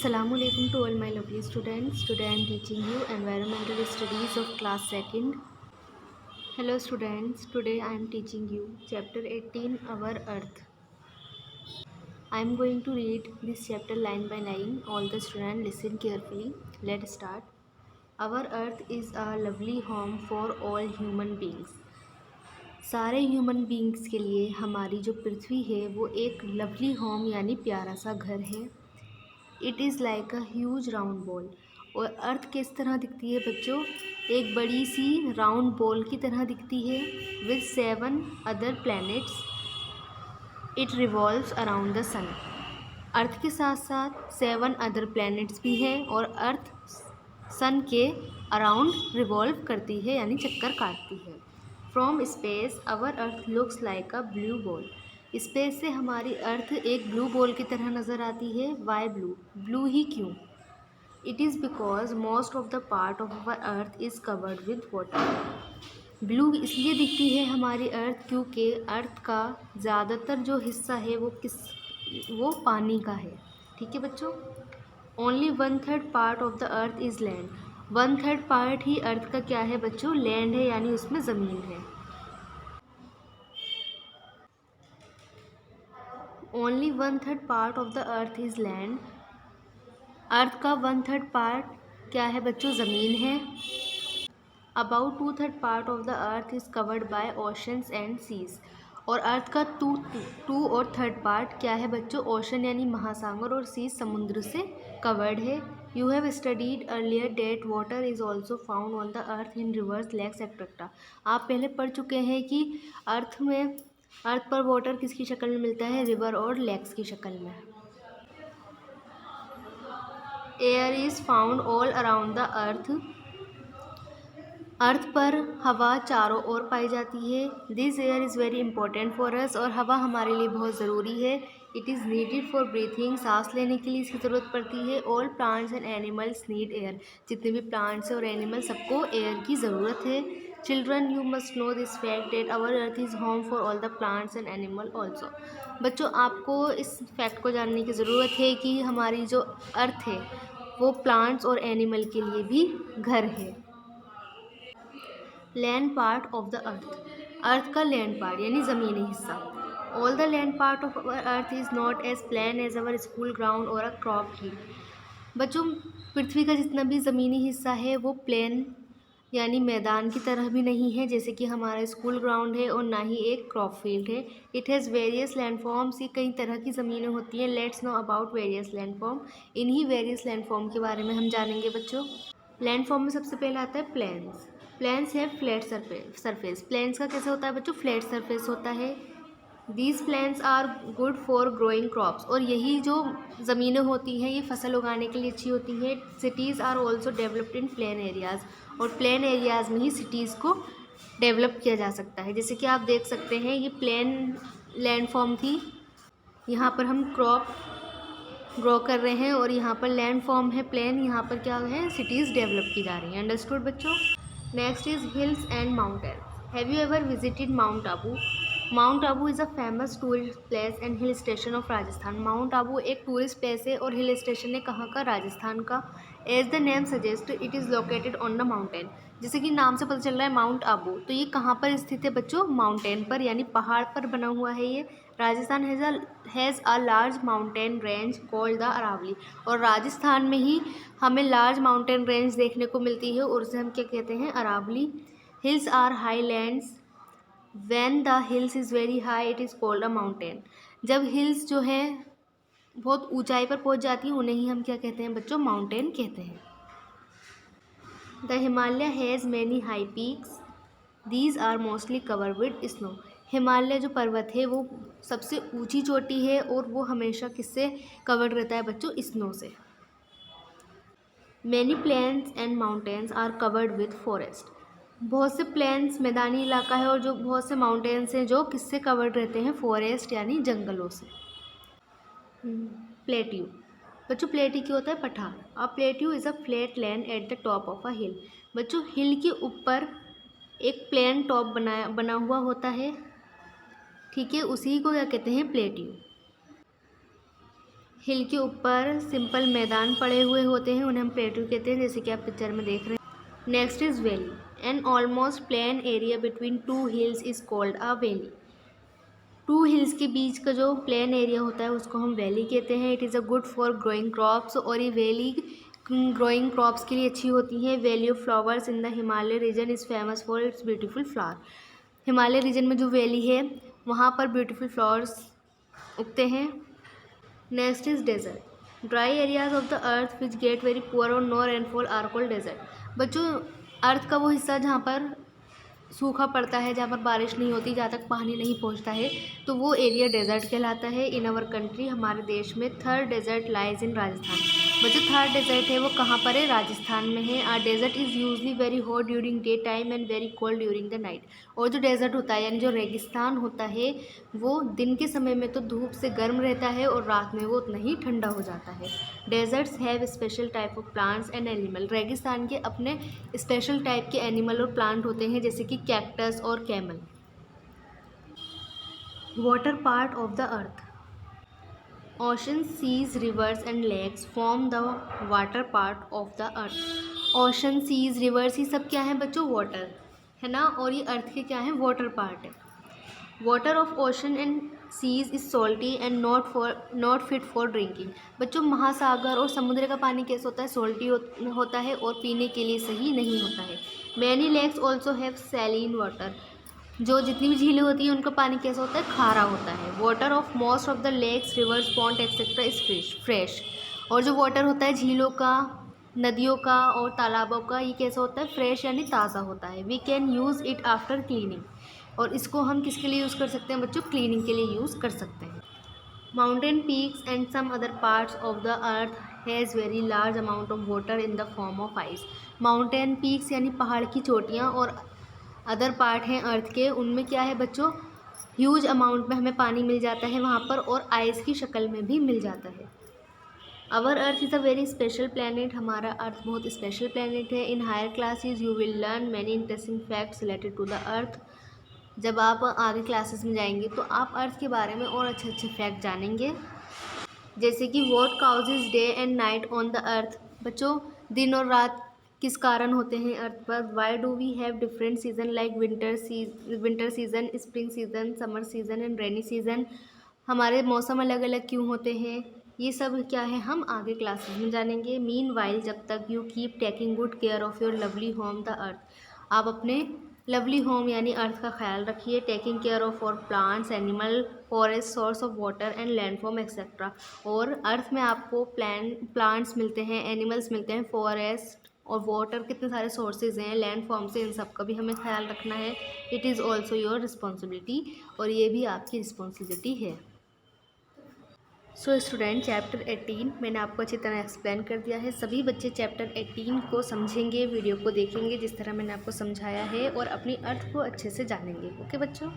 Assalamualaikum to all my lovely students. Today I am teaching you environmental studies of class 2nd. Hello students, today I am teaching you chapter 18 Our Earth. I am going to read this chapter line by line. All the students listen carefully. Let's start. Our Earth is a lovely home for all human beings. सारे human beings के लिए हमारी जो पृथ्वी है वो एक lovely home यानी प्यारा सा घर है। It is like a huge round ball. और अर्थ किस तरह दिखती है बच्चों? एक बड़ी सी राउंड बॉल की तरह दिखती है with 7 other planets. It revolves around the sun. Earth के साथ साथ 7 अदर प्लैनेट्स भी हैं और अर्थ सन के अराउंड रिवॉल्व करती है यानी चक्कर काटती है। From space our earth looks like a blue ball. Space से हमारी अर्थ एक ब्लू बॉल की तरह नज़र आती है। Y blue? ब्लू ही क्यों? It is because most of the part of our earth is covered with water. Blue इसलिए दिखती है हमारी अर्थ क्योंकि अर्थ का ज़्यादातर जो हिस्सा है वो पानी का है। ठीक है बच्चों। Only 1/3 part of the earth is land. 1/3 part ही अर्थ का क्या है बच्चों? लैंड है, यानी उसमें ज़मीन है। Only 1/3 part of the earth is land. Earth का 1/3 पार्ट क्या है बच्चों? ज़मीन है। About 2/3 part of the earth is covered by oceans and seas. और अर्थ का 2 और 3rd पार्ट क्या है बच्चों? ओशन यानी महासागर और सीज समुद्र से कवर्ड है। You have studied earlier that water is also found on the earth in rivers lakes etcetera. आप पहले पढ़ चुके हैं कि अर्थ पर वाटर किसकी शक्ल में मिलता है? रिवर और लेक्स की शक्ल में। Air is found all around the earth पर हवा चारों ओर पाई जाती है। This air is very important for us. और हवा हमारे लिए बहुत ज़रूरी है। It is needed for breathing. सांस लेने के लिए इसकी ज़रूरत पड़ती है। All plants and animals need air. जितने भी प्लांट्स और एनिमल सबको एयर की ज़रूरत है। Children you must know this fact that our earth is home for all the plants and animal also. बच्चों, आपको इस फैक्ट को जानने की ज़रूरत है कि हमारी जो अर्थ है वो प्लांट्स और एनिमल के लिए भी घर है। Land part of the earth का लैंड पार्ट यानी ज़मीनी हिस्सा। All the land part of our earth is not as plain as our school ground or a crop field. बच्चों, पृथ्वी का जितना भी ज़मीनी हिस्सा है वो प्लेन यानी मैदान की तरह भी नहीं है जैसे कि हमारा स्कूल ग्राउंड है, और ना ही एक क्रॉप फील्ड है। It has various landforms. ये कई तरह की ज़मीनें होती हैं। Let's know about various landform. इन्हीं वेरियस लैंडफॉर्म के बारे में हम जानेंगे बच्चों। लैंडफॉर्म में सबसे पहला आता है प्लेन्स। प्लेन्स है फ्लैट सरफेस। प्लेन्स का कैसे होता है बच्चों? फ्लैट सरफेस होता है। These plains are good for growing crops. और यही जो ज़मीनें होती हैं ये फसल उगाने के लिए अच्छी होती हैं। Cities are also developed in plain areas. और प्लेन एरियाज़ में ही सिटीज़ को डेवलप किया जा सकता है। जैसे कि आप देख सकते हैं ये प्लेन लैंडफॉर्म थी, यहाँ पर हम क्रॉप ग्रो कर रहे हैं, और यहाँ पर लैंड फॉर्म है प्लेन, यहाँ पर क्या है? सिटीज़ डेवलप की जा रही हैं। अंडरस्टूड बच्चों? Next is hills and mountain. Have you ever visited mount Abu? Mount Abu is a famous tourist place and hill station of Rajasthan. Mount Abu एक टूरिस्ट प्लेस है और हिल स्टेशन है कहाँ का? राजस्थान का। As the name suggest it is located on the mountain. जैसे कि नाम से पता चल रहा है माउंट आबू, तो ये कहाँ पर स्थित है बच्चों? माउंटेन पर यानी पहाड़ पर बना हुआ है ये। Rajasthan has a large mountain range called the Aravali. और राजस्थान में ही हमें लार्ज माउंटेन रेंज देखने को मिलती है और उसे हम क्या कहते हैं? Aravali. Hills are high lands. When the hills is very high it is called a mountain. जब हिल्स जो है बहुत ऊंचाई पर पहुंच जाती हैं उन्हें ही हम क्या कहते हैं बच्चों? माउंटेन कहते हैं। The Himalaya has many high peaks. These are mostly cover with snow. Himalaya जो पर्वत है वो सबसे ऊंची चोटी है और वो हमेशा किससे कवर्ड रहता है बच्चों? स्नो से। Many plains and mountains are covered with forest. बहुत से प्लेन्स मैदानी इलाका है और जो बहुत से माउंटेन्स हैं जो किससे कवर्ड रहते हैं? फॉरेस्ट यानी जंगलों से। प्लेट्यू। बच्चों, प्लेटी क्या होता है? पठार। A plateau is a flat land at the top of a hill. बच्चों, हिल के ऊपर एक प्लेन टॉप बना हुआ होता है, ठीक है, उसी को क्या कहते हैं? प्लेट्यू। हिल के ऊपर सिंपल मैदान पड़े हुए होते हैं, उन्हें हम प्लेट्यू कहते हैं, जैसे कि आप पिक्चर में देख रहे हैं। Next is valley. An almost plain area between two hills is called a valley. Two hills के बीच का जो प्लेन एरिया होता है उसको हम वैली कहते हैं। It is a good for growing crops, और ये वैली ग्रोइंग क्रॉप्स के लिए अच्छी होती हैं। Valley of flowers in the Himalaya region is famous for its beautiful flower. Himalaya region में जो वैली है वहाँ पर ब्यूटीफुल फ्लावर्स उगते हैं। Next is desert. Dry areas of the earth which get very poor और no rainfall are called desert. बच्चों, earth का वो हिस्सा जहाँ पर सूखा पड़ता है, जहाँ पर बारिश नहीं होती, जहाँ तक पानी नहीं पहुँचता है, तो वो एरिया डेजर्ट कहलाता है। इन आवर कंट्री, हमारे देश में Thar desert lies in Rajasthan. बच्चों, थर्ड डेजर्ट है वो कहाँ पर है? राजस्थान में है। Our desert is usually very hot during day time and very cold during the night. और जो डेजर्ट होता है यानी जो रेगिस्तान होता है वो दिन के समय में तो धूप से गर्म रहता है और रात में वो उतना ही ठंडा हो जाता है। Deserts have special type of plants and animal. रेगिस्तान के अपने स्पेशल टाइप के एनिमल और प्लांट होते हैं, जैसे कि कैक्टस और camel. Water part of the earth. Oceans, seas, rivers and lakes form the water part of the earth. Ocean, seas, rivers ये सब क्या है बच्चों? वाटर है ना, और ये अर्थ के क्या है? वाटर पार्ट है। Water of ocean and seas is salty and not fit for drinking. बच्चों, महासागर और समुद्र का पानी कैसा होता है? सॉल्टी होता है और पीने के लिए सही नहीं होता है। Many lakes also have saline water. जो जितनी भी झीलें होती हैं उनका पानी कैसा होता है? खारा होता है। Water of most of the lakes, rivers, pond etcetera is fresh. और जो वाटर होता है झीलों का, नदियों का और तालाबों का, ये कैसा होता है? फ्रेश यानी ताज़ा होता है। We can use it after cleaning. और इसको हम किसके लिए यूज़ कर सकते हैं बच्चों? क्लीनिंग के लिए यूज़ कर सकते हैं। Mountain peaks and some other parts of the earth has very large amount of water in the form of ice. Mountain peaks यानी पहाड़ की चोटियाँ और अदर पार्ट हैं अर्थ के, उनमें क्या है बच्चों? ह्यूज अमाउंट में हमें पानी मिल जाता है वहाँ पर, और आइस की शक्ल में भी मिल जाता है। Our earth is a very special planet. हमारा अर्थ बहुत स्पेशल प्लानट है। In higher classes you will learn many interesting facts related to the earth. जब आप आगे क्लासेस में जाएंगे तो आप अर्थ के बारे में और अच्छे अच्छे फैक्ट जानेंगे, जैसे कि what causes day and night on the अर्थ। बच्चों, दिन और रात किस कारण होते हैं अर्थ पर? Why do we have different season like winter season, spring season, summer season and rainy season. हमारे मौसम अलग अलग क्यों होते हैं? ये सब क्या है हम आगे क्लासेस में जानेंगे। मीन वाइल, जब तक you keep taking good care of your lovely home the earth. आप अपने लवली होम यानी अर्थ का ख्याल रखिए। Taking care of for plants, animal, forest, source of water and landform etcetera. और अर्थ में आपको प्लांट्स मिलते हैं, एनिमल्स मिलते हैं, फॉरेस्ट और वाटर, कितने सारे सोर्सेज हैं, लैंड फॉर्म से, इन सब का भी हमें ख्याल रखना है। It is also your responsibility, और ये भी आपकी रिस्पॉन्सिबिलिटी है। सो स्टूडेंट, चैप्टर 18 मैंने आपको अच्छी तरह एक्सप्लेन कर दिया है। सभी बच्चे चैप्टर 18 को समझेंगे, वीडियो को देखेंगे जिस तरह मैंने आपको समझाया है, और अपनी अर्थ को अच्छे से जानेंगे। ओके बच्चों।